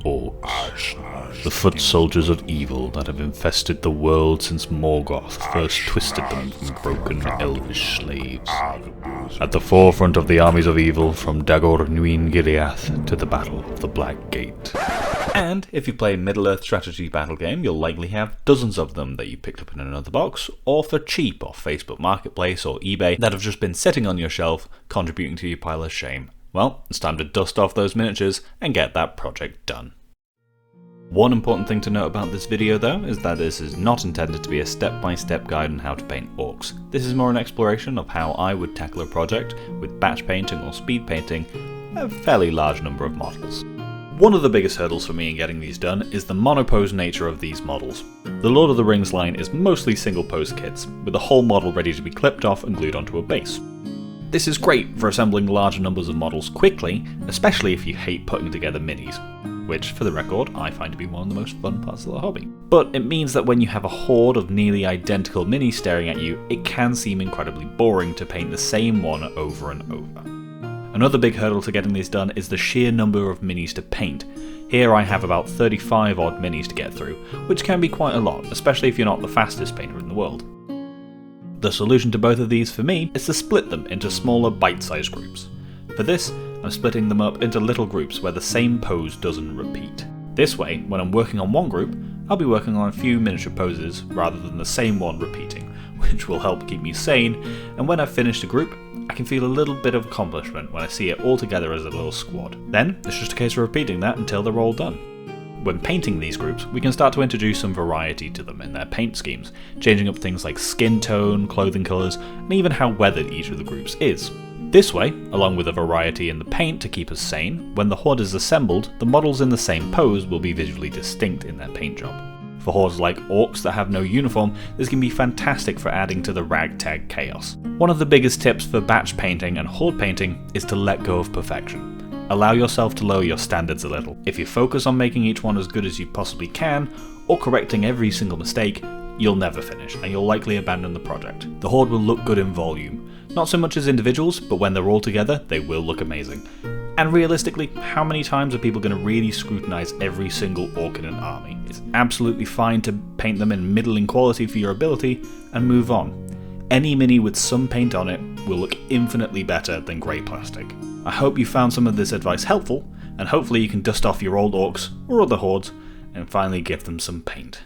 Orcs, the foot soldiers of evil that have infested the world since Morgoth first twisted them from broken elvish slaves. At the forefront of the armies of evil, from Dagor Nuin Gileath to the Battle of the Black Gate. And if you play a Middle-earth strategy battle game, you'll likely have dozens of them that you picked up in another box, or for cheap off Facebook Marketplace or eBay, that have just been sitting on your shelf, contributing to your pile of shame. Well, it's time to dust off those miniatures and get that project done. One important thing to note about this video though is that this is not intended to be a step-by-step guide on how to paint orcs. This is more an exploration of how I would tackle a project with batch painting or speed painting a fairly large number of models. One of the biggest hurdles for me in getting these done is the monopose nature of these models. The Lord of the Rings line is mostly single pose kits, with the whole model ready to be clipped off and glued onto a base. This is great for assembling larger numbers of models quickly, especially if you hate putting together minis, which, for the record, I find to be one of the most fun parts of the hobby. But it means that when you have a horde of nearly identical minis staring at you, it can seem incredibly boring to paint the same one over and over. Another big hurdle to getting these done is the sheer number of minis to paint. Here I have about 35 odd minis to get through, which can be quite a lot, especially if you're not the fastest painter in the world. The solution to both of these for me is to split them into smaller bite-sized groups. For this, I'm splitting them up into little groups where the same pose doesn't repeat. This way, when I'm working on one group, I'll be working on a few miniature poses rather than the same one repeating, which will help keep me sane, and when I've finished a group, I can feel a little bit of accomplishment when I see it all together as a little squad. Then, it's just a case of repeating that until they're all done. When painting these groups, we can start to introduce some variety to them in their paint schemes, changing up things like skin tone, clothing colours, and even how weathered each of the groups is. This way, along with a variety in the paint to keep us sane, when the horde is assembled, the models in the same pose will be visually distinct in their paint job. For hordes like orcs that have no uniform, this can be fantastic for adding to the ragtag chaos. One of the biggest tips for batch painting and horde painting is to let go of perfection. Allow yourself to lower your standards a little. If you focus on making each one as good as you possibly can, or correcting every single mistake, you'll never finish, and you'll likely abandon the project. The horde will look good in volume. Not so much as individuals, but when they're all together, they will look amazing. And realistically, how many times are people going to really scrutinise every single orc in an army? It's absolutely fine to paint them in middling quality for your ability, and move on. Any mini with some paint on it will look infinitely better than grey plastic. I hope you found some of this advice helpful, and hopefully you can dust off your old orcs or other hordes and finally give them some paint.